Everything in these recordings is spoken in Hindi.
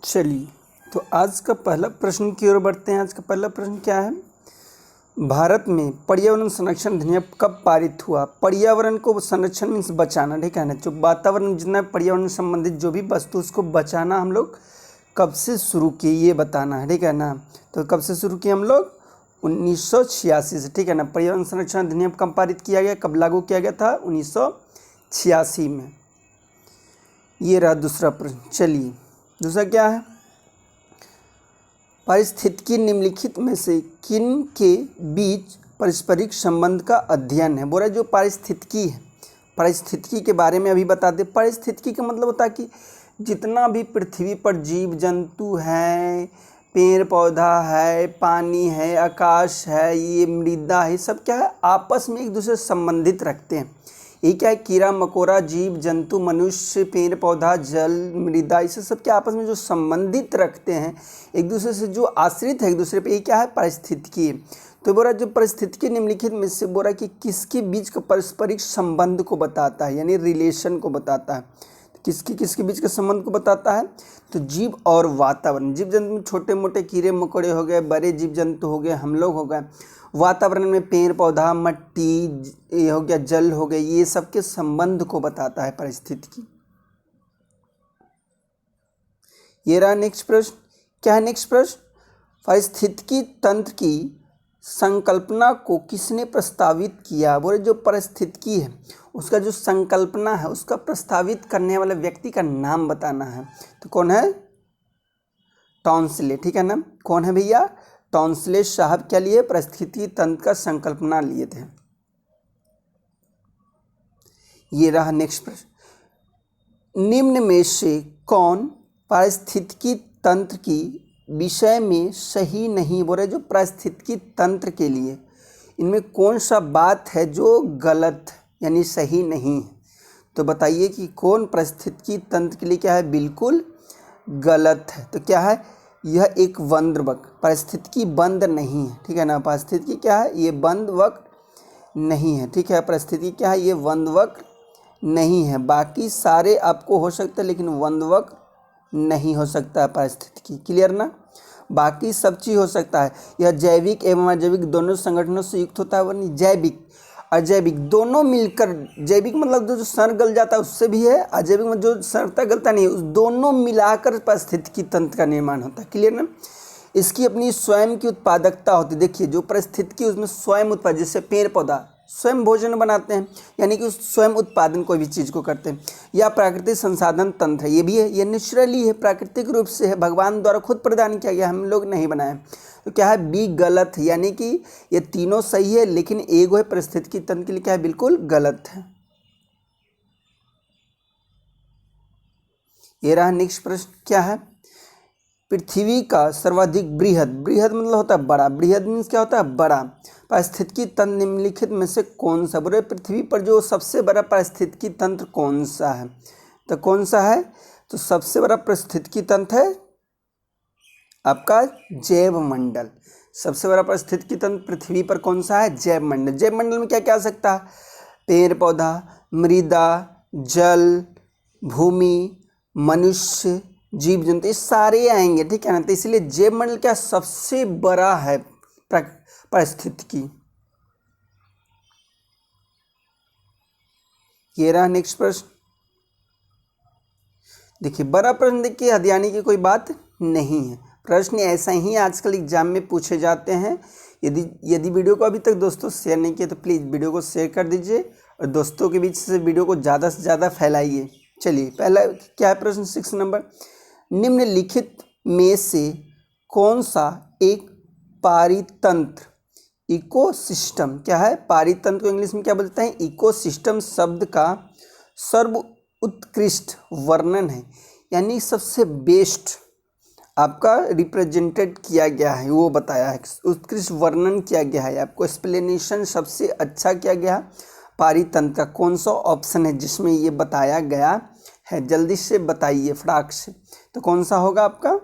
चलिए, तो आज का पहला प्रश्न की ओर बढ़ते हैं। आज का पहला प्रश्न क्या है? भारत में पर्यावरण संरक्षण अधिनियम कब पारित हुआ? पर्यावरण को संरक्षण मीन्स बचाना, ठीक है ना। जो वातावरण जितना पर्यावरण संबंधित जो भी वस्तु उसको बचाना हम लोग कब से शुरू किए ये बताना है, ठीक है ना। तो कब से शुरू किए हम लोग? 1986 से, ठीक है ना। पर्यावरण संरक्षण अधिनियम कब पारित किया गया, कब लागू किया गया था? 1986 में। ये रहा दूसरा प्रश्न। चलिए, दूसरा क्या है? पारिस्थितिकी निम्नलिखित में से किन के बीच पारस्परिक संबंध का अध्ययन है? बोल रहा है जो पारिस्थितिकी है, पारिस्थितिकी के बारे में अभी बता दे। पारिस्थितिकी का मतलब होता है कि जितना भी पृथ्वी पर जीव जंतु हैं, पेड़ पौधा है, पानी है, आकाश है, ये मृदा है, सब क्या है? आपस में एक दूसरे से संबंधित रखते हैं। ये क्या है? कीड़ा मकोड़ा, जीव जंतु, मनुष्य, पेड़ पौधा, जल, मृदा, इसे सब क्या आपस में जो संबंधित रखते हैं, एक दूसरे से जो आश्रित है एक दूसरे पे, ये क्या है? पारिस्थितिकी। तो बोला जो पारिस्थितिकी निम्नलिखित में से बोला कि किसके बीच का पारस्परिक संबंध को बताता है, यानी रिलेशन को बताता है। तो किसके बीच के संबंध को बताता है? तो जीव और वातावरण। जीव जंतु में छोटे मोटे कीड़े मकोड़े हो गए, बड़े जीव जंतु हो गए, हम लोग हो गए। वातावरण में पेड़ पौधा, मट्टी, ये हो गया, जल हो गया, ये सब के संबंध को बताता है पारिस्थितिकी। ये रहा नेक्स्ट प्रश्न। क्या है नेक्स्ट प्रश्न? पारिस्थितिकी तंत्र की संकल्पना को किसने प्रस्तावित किया? बोले जो पारिस्थितिकी है उसका जो संकल्पना है उसका प्रस्तावित करने वाले व्यक्ति का नाम बताना है। तो कौन है? टॉन्सले, ठीक है ना। कौन है भैया? टॉन्सले साहब क्या लिए? पारिस्थितिकी तंत्र का संकल्पना लिए थे। ये रहा नेक्स्ट प्रश्न। निम्न में से कौन पारिस्थितिकी तंत्र की विषय में सही नहीं? बोले जो पारिस्थितिकी तंत्र के लिए इनमें कौन सा बात है जो गलत यानी सही नहीं है? तो बताइए कि कौन पारिस्थितिकी तंत्र के लिए क्या है? बिल्कुल गलत है। तो क्या है? यह एक बंद वक्र, पारिस्थितिकी बंद नहीं है, ठीक है ना। पारिस्थितिकी क्या है? ये बंद वक्र नहीं है, ठीक है। पारिस्थितिकी क्या है? ये बंद वक्र नहीं है। बाकी सारे आपको हो सकता है लेकिन बंद वक्र नहीं हो सकता है पारिस्थितिकी। क्लियर ना? बाकी सब चीज़ हो सकता है। यह जैविक एवं अजैविक दोनों संगठनों से युक्त होता है, वरनी जैविक अजैविक दोनों मिलकर, जैविक मतलब जो सड़ गल जाता है उससे भी है, अजैविक मतलब जो सड़ता गलता नहीं है, उस दोनों मिलाकर पारिस्थितिकी तंत्र का निर्माण होता है। क्लियर ना? इसकी अपनी स्वयं की उत्पादकता होती है। देखिए जो पारिस्थितिकी उसमें स्वयं उत्पाद, जैसे पेड़ पौधा स्वयं भोजन बनाते हैं, यानी कि स्वयं उत्पादन कोई भी चीज़ को करते हैं। या प्राकृतिक संसाधन तंत्र है, ये भी है, ये नेचुरली है, प्राकृतिक रूप से है, भगवान द्वारा खुद प्रदान किया गया, हम लोग नहीं बनाए। तो क्या है? बी गलत है, यानी कि ये तीनों सही है लेकिन एक है पारिस्थितिकी तंत्र के लिए क्या है? बिल्कुल गलत है। ये रहा नेक्स्ट प्रश्न। क्या है? पृथ्वी का सर्वाधिक बृहद, बृहद मतलब होता है बड़ा, बृहद मीन्स क्या होता है? बड़ा पारिस्थितिकी तंत्र निम्नलिखित में से कौन सा? बोले पृथ्वी पर जो सबसे बड़ा पारिस्थितिकी तंत्र कौन सा है? तो कौन सा है? तो सबसे बड़ा पारिस्थितिकी तंत्र है आपका जैव मंडल। सबसे बड़ा पारिस्थितिकी तंत्र पृथ्वी पर कौन सा है? जैव मंडल। जैव मंडल में क्या क्या आ सकता है? पेड़ पौधा, मृदा, जल, भूमि, मनुष्य, जीव जंतु, ये सारे आएंगे, ठीक है ना। तो इसलिए जैव मंडल क्या सबसे बड़ा है पारिस्थितिकी। ये रहा नेक्स्ट प्रश्न। देखिए बड़ा प्रश्न देखिए हदियाने की कोई बात नहीं है, प्रश्न ऐसा ही आजकल एग्जाम में पूछे जाते हैं। यदि वीडियो को अभी तक दोस्तों शेयर नहीं किया तो प्लीज़ वीडियो को शेयर कर दीजिए और दोस्तों के बीच से वीडियो को ज़्यादा से ज़्यादा फैलाइए। चलिए पहला क्या है प्रश्न 6 नंबर। निम्नलिखित में से कौन सा एक पारितंत्र, इकोसिस्टम क्या है? पारितंत्र को इंग्लिश में क्या बोलते हैं? इकोसिस्टम शब्द का सर्व उत्कृष्ट वर्णन है, यानी सबसे बेस्ट आपका रिप्रेजेंटेड किया गया है, वो बताया है, उत्कृष्ट वर्णन किया गया है, आपको एक्सप्लेनेशन सबसे अच्छा किया गया पारितंत्र का। कौन सा ऑप्शन है जिसमें ये बताया गया है? जल्दी से बताइए फटाक से। तो कौन सा होगा आपका?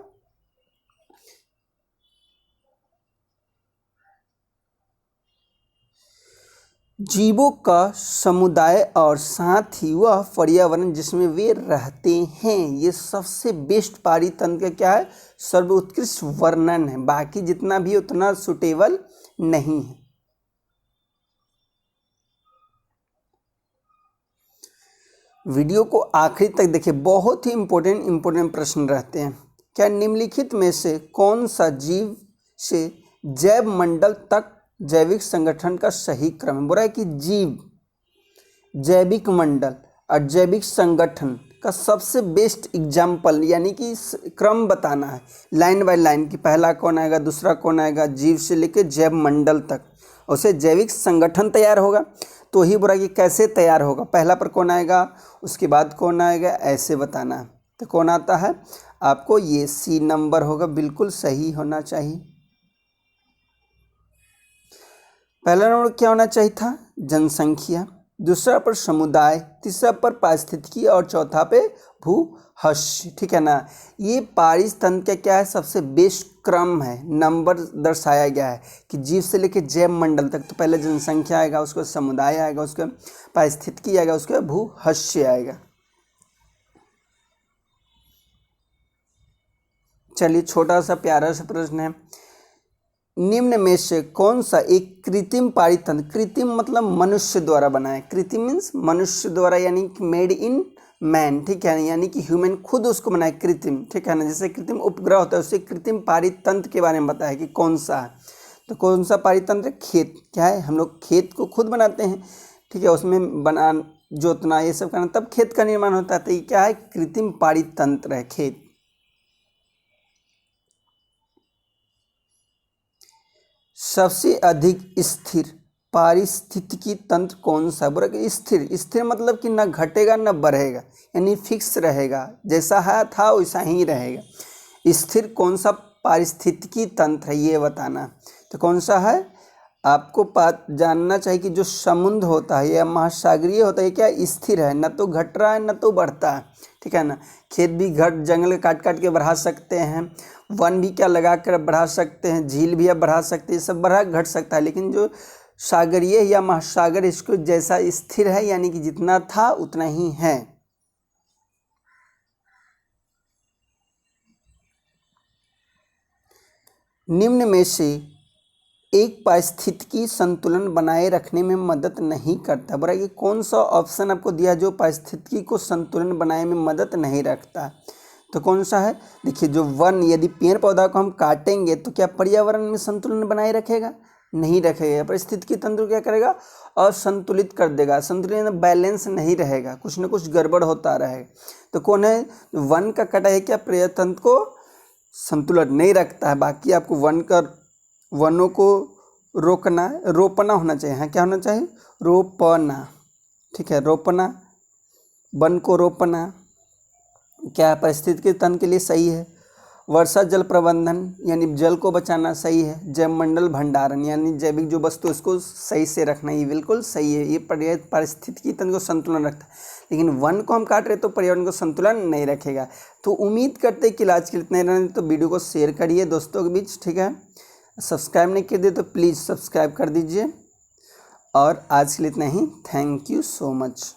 जीवों का समुदाय और साथ ही वह पर्यावरण जिसमें वे रहते हैं। ये सबसे बेस्ट पारितंत्र का क्या है, सर्वोत्कृष्ट वर्णन है। बाकी जितना भी उतना सुटेबल नहीं है। वीडियो को आखिरी तक देखिए, बहुत ही इंपॉर्टेंट प्रश्न रहते हैं। क्या निम्नलिखित में से कौन सा जीव से जैव मंडल तक जैविक संगठन का सही क्रम है। बोल रहा है कि जीव, जैविक मंडल और जैविक संगठन का सबसे बेस्ट एग्जाम्पल यानी कि क्रम बताना है, लाइन बाय लाइन कि पहला कौन आएगा, दूसरा कौन आएगा, जीव से लेकर जैव मंडल तक, उससे जैविक संगठन तैयार होगा। तो ही बोला कि कैसे तैयार होगा, पहला पर कौन आएगा, उसके बाद कौन आएगा, ऐसे बताना है। तो कौन आता है आपको, ये सी नंबर होगा, बिल्कुल सही होना चाहिए। पहला नंबर क्या होना चाहिए था, जनसंख्या, दूसरा पर समुदाय, तीसरा पर पारिस्थितिकी और चौथा पे भूहस्य। ठीक है ना। ये पारिस्थितिकी का क्या है, सबसे बेस्ट क्रम है, नंबर दर्शाया गया है कि जीव से लेकर जैव मंडल तक। तो पहले जनसंख्या आएगा, उसके बाद समुदाय आएगा, उसके बाद पारिस्थितिकी आएगा, उसके बाद भूहस्य आएगा। चलिए छोटा सा प्यारा सा प्रश्न है, निम्न में से कौन सा एक कृत्रिम पारितंत्र, कृत्रिम मतलब मनुष्य द्वारा बनाया, कृत्रिम मीन्स मनुष्य द्वारा यानी कि मेड इन मैन, ठीक है, यानी कि ह्यूमन खुद उसको बनाए कृत्रिम, ठीक है ना। जैसे कृत्रिम उपग्रह होता है, उससे कृत्रिम पारितंत्र के बारे में बताया कि कौन सा है। तो कौन सा पारितंत्र, खेत, क्या है, हम लोग खेत को खुद बनाते हैं, ठीक है, उसमें बना जोतना ये सब करना, तब खेत का निर्माण होता है। तो ये क्या है, कृत्रिम पारितंत्र है, खेत। सबसे अधिक स्थिर पारिस्थितिकी तंत्र कौन सा, बोला कि स्थिर, स्थिर मतलब कि ना घटेगा ना बढ़ेगा, यानी फिक्स रहेगा, जैसा है था वैसा ही रहेगा। स्थिर कौन सा पारिस्थितिकी तंत्र है ये बताना। तो कौन सा है, आपको जानना चाहिए कि जो समुद्र होता है या महासागरीय होता है, क्या स्थिर है, न तो घट रहा है न तो बढ़ता है, ठीक है ना। खेत भी जंगल काट काट के बढ़ा सकते हैं, वन भी क्या लगा कर बढ़ा सकते हैं, झील भी अब बढ़ा सकते हैं, सब बढ़ा घट सकता है। लेकिन जो सागरीय या महासागर, इसको जैसा स्थिर है, यानी कि जितना था उतना ही है। निम्न में से एक पारिस्थितिकी संतुलन बनाए रखने में मदद नहीं करता। बोला कि कौन सा ऑप्शन आपको दिया जो पारिस्थितिकी को संतुलन बनाने में मदद नहीं रखता। तो कौन सा है, देखिए, जो वन, यदि पेड़ पौधा को हम काटेंगे तो क्या पर्यावरण में संतुलन बनाए रखेगा, नहीं रखेगा। पारिस्थितिकी तंत्र क्या करेगा, असंतुलित कर देगा, संतुलन बैलेंस नहीं रहेगा, कुछ न कुछ गड़बड़ होता रहेगा। तो कौन है, वन का कटाई क्या पर्यावरण तंत्र को संतुलन नहीं रखता है। बाकी आपको वनों को रोकना, रोपना होना चाहिए, हाँ क्या होना चाहिए, रोपना, ठीक है, रोपना, वन को रोपना क्या पारिस्थितिकी तंत्र के लिए सही है। वर्षा जल प्रबंधन यानी जल को बचाना सही है। जैव मंडल भंडारण यानी जैविक जो वस्तु उसको सही से रखना, ये बिल्कुल सही है, ये पारिस्थितिकी तंत्र को संतुलन रखता है। लेकिन वन को हम काट रहे तो पर्यावरण को संतुलन नहीं रखेगा। तो उम्मीद करते हैं कि आज के लिए इतना ही रहने, तो वीडियो को शेयर करिए दोस्तों के बीच, ठीक है। सब्सक्राइब नहीं कर दिए तो प्लीज़ सब्सक्राइब कर दीजिए। और आज के लिए इतना ही, थैंक यू सो मच।